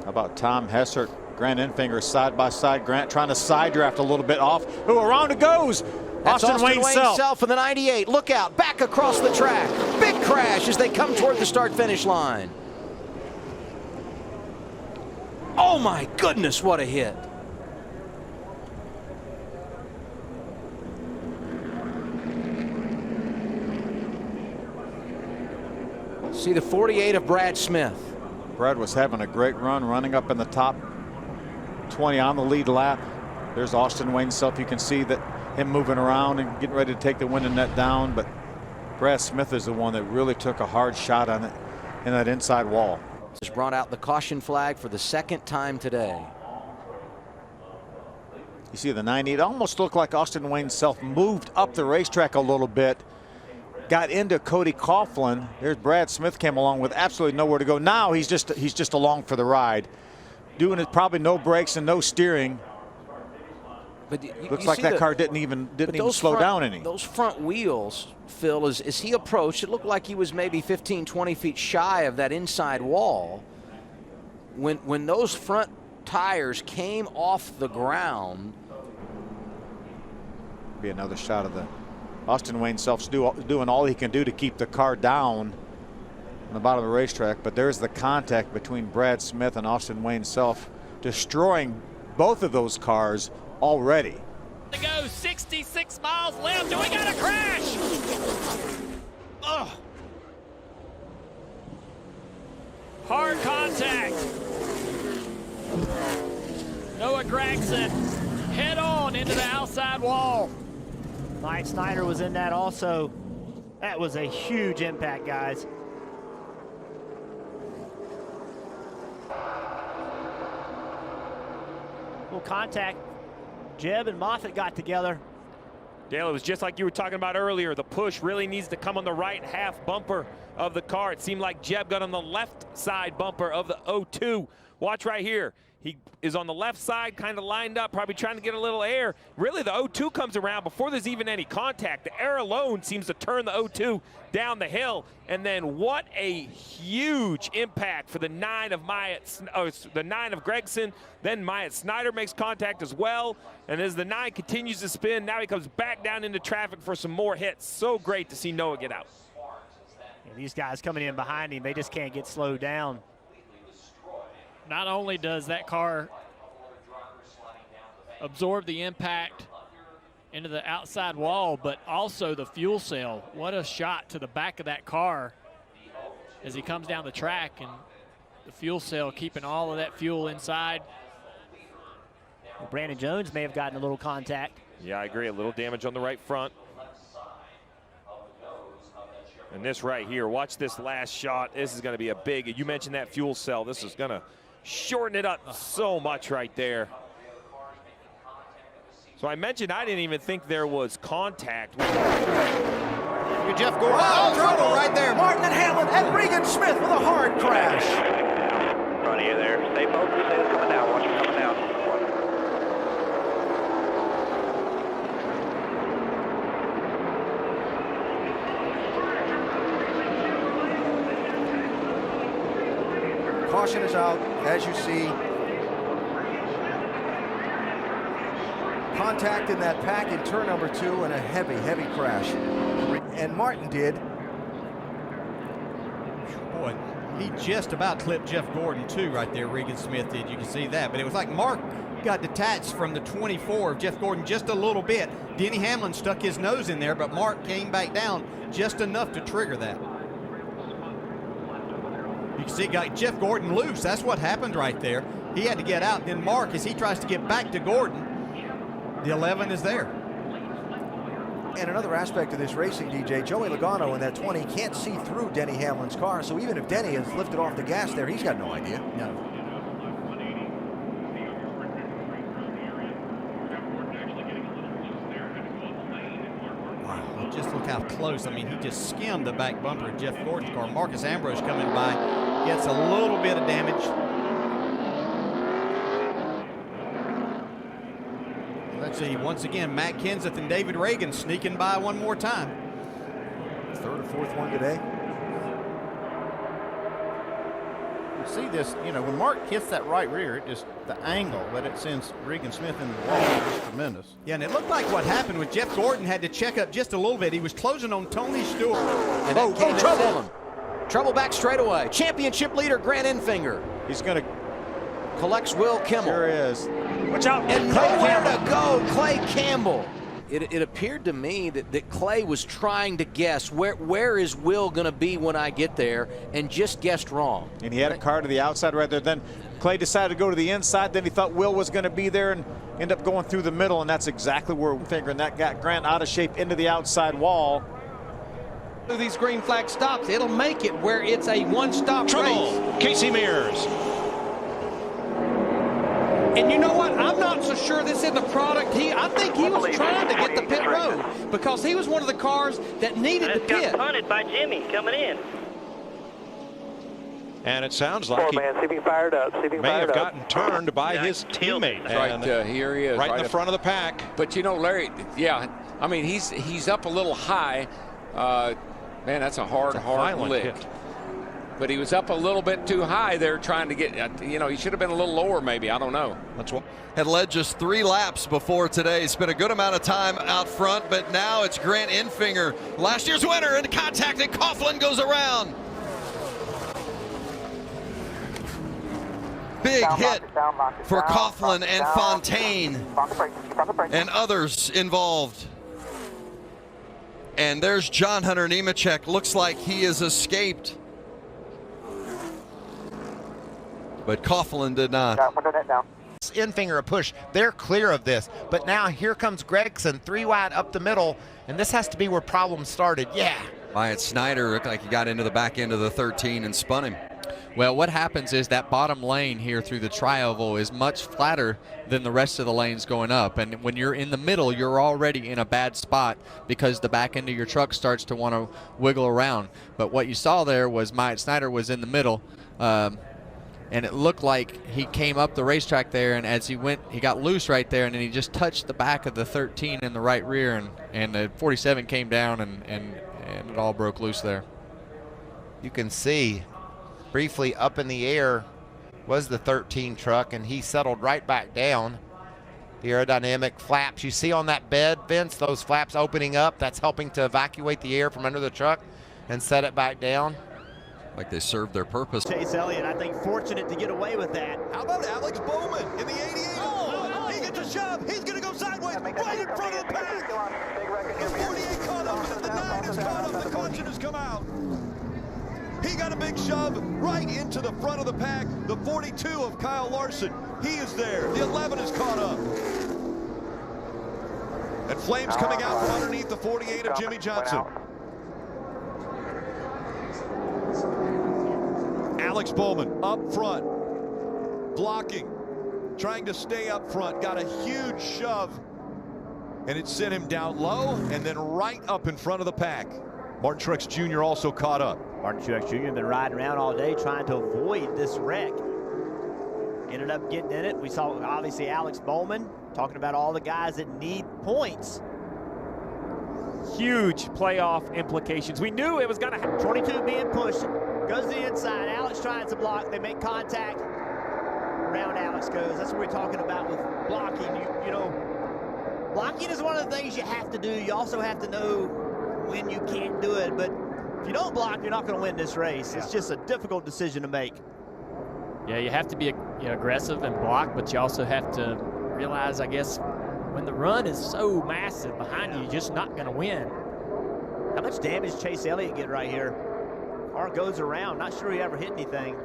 How about Tom Hessert, Grant Enfinger side by side. Grant trying to side draft a little bit off. Ooh, around it goes. That's Austin Wayne Self in the 98. Look out, back across the track. Big crash as they come toward the start-finish line. Oh my goodness, what a hit. See the 48 of Brad Smith. Brad was having a great run, running up in the top 20 on the lead lap. There's Austin Wayne Self. You can see that him moving around and getting ready to take the winning net down, but Brad Smith is the one that really took a hard shot on it in that inside wall. Just brought out the caution flag for the second time today. You see the 90. It almost looked like Austin Wayne Self moved up the racetrack a little bit, got into Cody Coughlin. There's Brad Smith came along with absolutely nowhere to go. Now he's just along for the ride, doing it probably no brakes and no steering. But looks like that car didn't even slow down any. Those front wheels, Phil, as he approached, it looked like he was maybe 15, 20 feet shy of that inside wall. When those front tires came off the ground. Be another shot of the Austin Wayne Self's doing all he can do to keep the car down on the bottom of the racetrack, but there's the contact between Brad Smith and Austin Wayne Self, destroying both of those cars already. To go 66 miles left. We got a crash. Ugh. Hard contact. Noah Gragson head on into the outside wall. Mike Snyder was in that also. That was a huge impact, guys. Little contact. Jeb and Moffitt got together. Dale, it was just like you were talking about earlier. The push really needs to come on the right half bumper of the car. It seemed like Jeb got on the left side bumper of the 02. Watch right here. He is on the left side, kind of lined up, probably trying to get a little air. Really, the 02 comes around before there's even any contact. The air alone seems to turn the 02 down the hill. And then what a huge impact for the 9 of Gregson. Then Myatt Snyder makes contact as well. And as the 9 continues to spin, now he comes back down into traffic for some more hits. So great to see Noah get out. And these guys coming in behind him, they just can't get slowed down. Not only does that car absorb the impact into the outside wall, but also the fuel cell. What a shot to the back of that car as he comes down the track, and the fuel cell keeping all of that fuel inside. Well, Brandon Jones may have gotten a little contact. Yeah, I agree. A little damage on the right front. And this right here, watch this last shot. This is going to be a big, you mentioned that fuel cell. This is going to shorten it up so much right there. So I mentioned I didn't even think there was contact. Jeff Gordon. Oh, trouble right there. Martin and Hamlin and Regan Smith with a hard crash. In front of you there. Stay focused. It's coming down. Watch it coming down. Caution is out, as you see. Contact in that pack in turn number 2 and a heavy, heavy crash. And Martin did. Boy, he just about clipped Jeff Gordon too right there. Regan Smith did. You can see that. But it was like Mark got detached from the 24 of Jeff Gordon just a little bit. Denny Hamlin stuck his nose in there, but Mark came back down just enough to trigger that. You can see got Jeff Gordon loose. That's what happened right there. He had to get out. Then Mark, as he tries to get back to Gordon, the 11 is there. And another aspect of this racing, DJ, Joey Logano in that 20 can't see through Denny Hamlin's car, so even if Denny has lifted off the gas there, he's got no idea. No. Wow, just look how close. I mean, he just skimmed the back bumper of Jeff Gordon's car. Marcus Ambrose coming by, gets a little bit of damage. Let's see, once again, Matt Kenseth and David Reagan sneaking by one more time. Third or fourth one today. see this, you know, when Mark hits that right rear, it just, the angle that it sends Regan Smith into the wall is tremendous. Yeah, and it looked like what happened was Jeff Gordon had to check up just a little bit. He was closing on Tony Stewart. And that came to trouble. Trouble back straightaway. Championship leader Grant Enfinger. He's going to collects Will Kimmel. Sure is. Watch out. And nowhere to go, Clay Campbell. It appeared to me that Clay was trying to guess where is Will going to be when I get there, and just guessed wrong. And he had a car to the outside right there. Then Clay decided to go to the inside. Then he thought Will was going to be there and end up going through the middle, and that's exactly where Enfinger, and that got Grant out of shape into the outside wall. These green flag stops, it'll make it where it's a one-stop race. Casey Mears. And you know what? I'm not so sure this is the product. I think he was trying to get the pit road because he was one of the cars that needed the pit. Got punted by Jimmy coming in. And it sounds like he see if he fired up. See if he may have fired up. gotten turned by his teammate. Right, here he is. Right in the front of the pack. But you know, Larry, yeah, I mean, he's up a little high. Man, that's a hard lick. Hit. But he was up a little bit too high there trying to get, you know, he should have been a little lower maybe. I don't know. That's what had led just 3 laps before today. Spent a good amount of time out front, but now it's Grant Enfinger, last year's winner, into contact, and Coughlin goes around. Big hit for Coughlin and Fontaine and others involved. And there's John Hunter Nemechek. Looks like he has escaped. But Coughlin did not. Enfinger a push. They're clear of this. But now here comes Gregson, 3 wide up the middle, and this has to be where problems started. Yeah. Wyatt Snyder looked like he got into the back end of the 13 and spun him. Well, what happens is that bottom lane here through the tri-oval is much flatter than the rest of the lanes going up. And when you're in the middle, you're already in a bad spot because the back end of your truck starts to want to wiggle around. But what you saw there was Wyatt Snyder was in the middle. And it looked like he came up the racetrack there, and as he went, he got loose right there, and then he just touched the back of the 13 in the right rear, and the 47 came down, and it all broke loose there. You can see briefly up in the air was the 13 truck, and he settled right back down. The aerodynamic flaps you see on that bed, Vince, those flaps opening up, that's helping to evacuate the air from under the truck and set it back down. Like they served their purpose. Chase Elliott, I think, fortunate to get away with that. How about Alex Bowman in the 88? Oh, he gets a shove. He's going to go sideways right in front of the pack. The 48 caught up, and the 9 is caught up. The caution has come out. He got a big shove right into the front of the pack. The 42 of Kyle Larson, he is there. The 11 is caught up. And flames coming out from underneath the 48 of Jimmy Johnson. Alex Bowman up front, blocking, trying to stay up front, got a huge shove, and it sent him down low and then right up in front of the pack. Martin Truex Jr. also caught up. Martin Truex Jr. been riding around all day trying to avoid this wreck. Ended up getting in it. We saw obviously Alex Bowman talking about all the guys that need points. Huge playoff implications. We knew it was going to happen. 22 being pushed. Goes to the inside. Alex trying to block. They make contact. Around Alex goes. That's what we're talking about with blocking. You know, blocking is one of the things you have to do. You also have to know when you can't do it. But if you don't block, you're not going to win this race. It's just a difficult decision to make. Yeah, you have to be aggressive and block, but you also have to realize, I guess, when the run is so massive behind you, you're just not going to win. How much damage Chase Elliott get right here? Car goes around. Not sure he ever hit anything.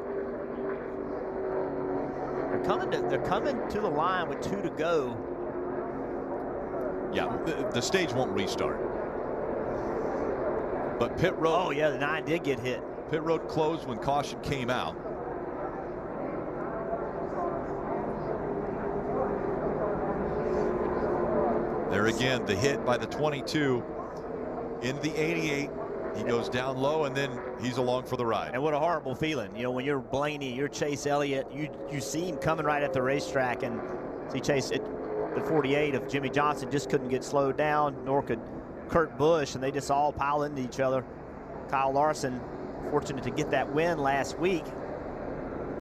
They're coming to the line with 2 to go. Yeah, the stage won't restart. But pit road. Oh yeah, the 9 did get hit. Pit road closed when caution came out. There again, the hit by the 22 into the 88. He goes down low, and then he's along for the ride. And what a horrible feeling. You know, when you're Blaney, you're Chase Elliott, you see him coming right at the racetrack, and see Chase at the 48 of Jimmy Johnson just couldn't get slowed down, nor could Kurt Busch, and they just all pile into each other. Kyle Larson, fortunate to get that win last week.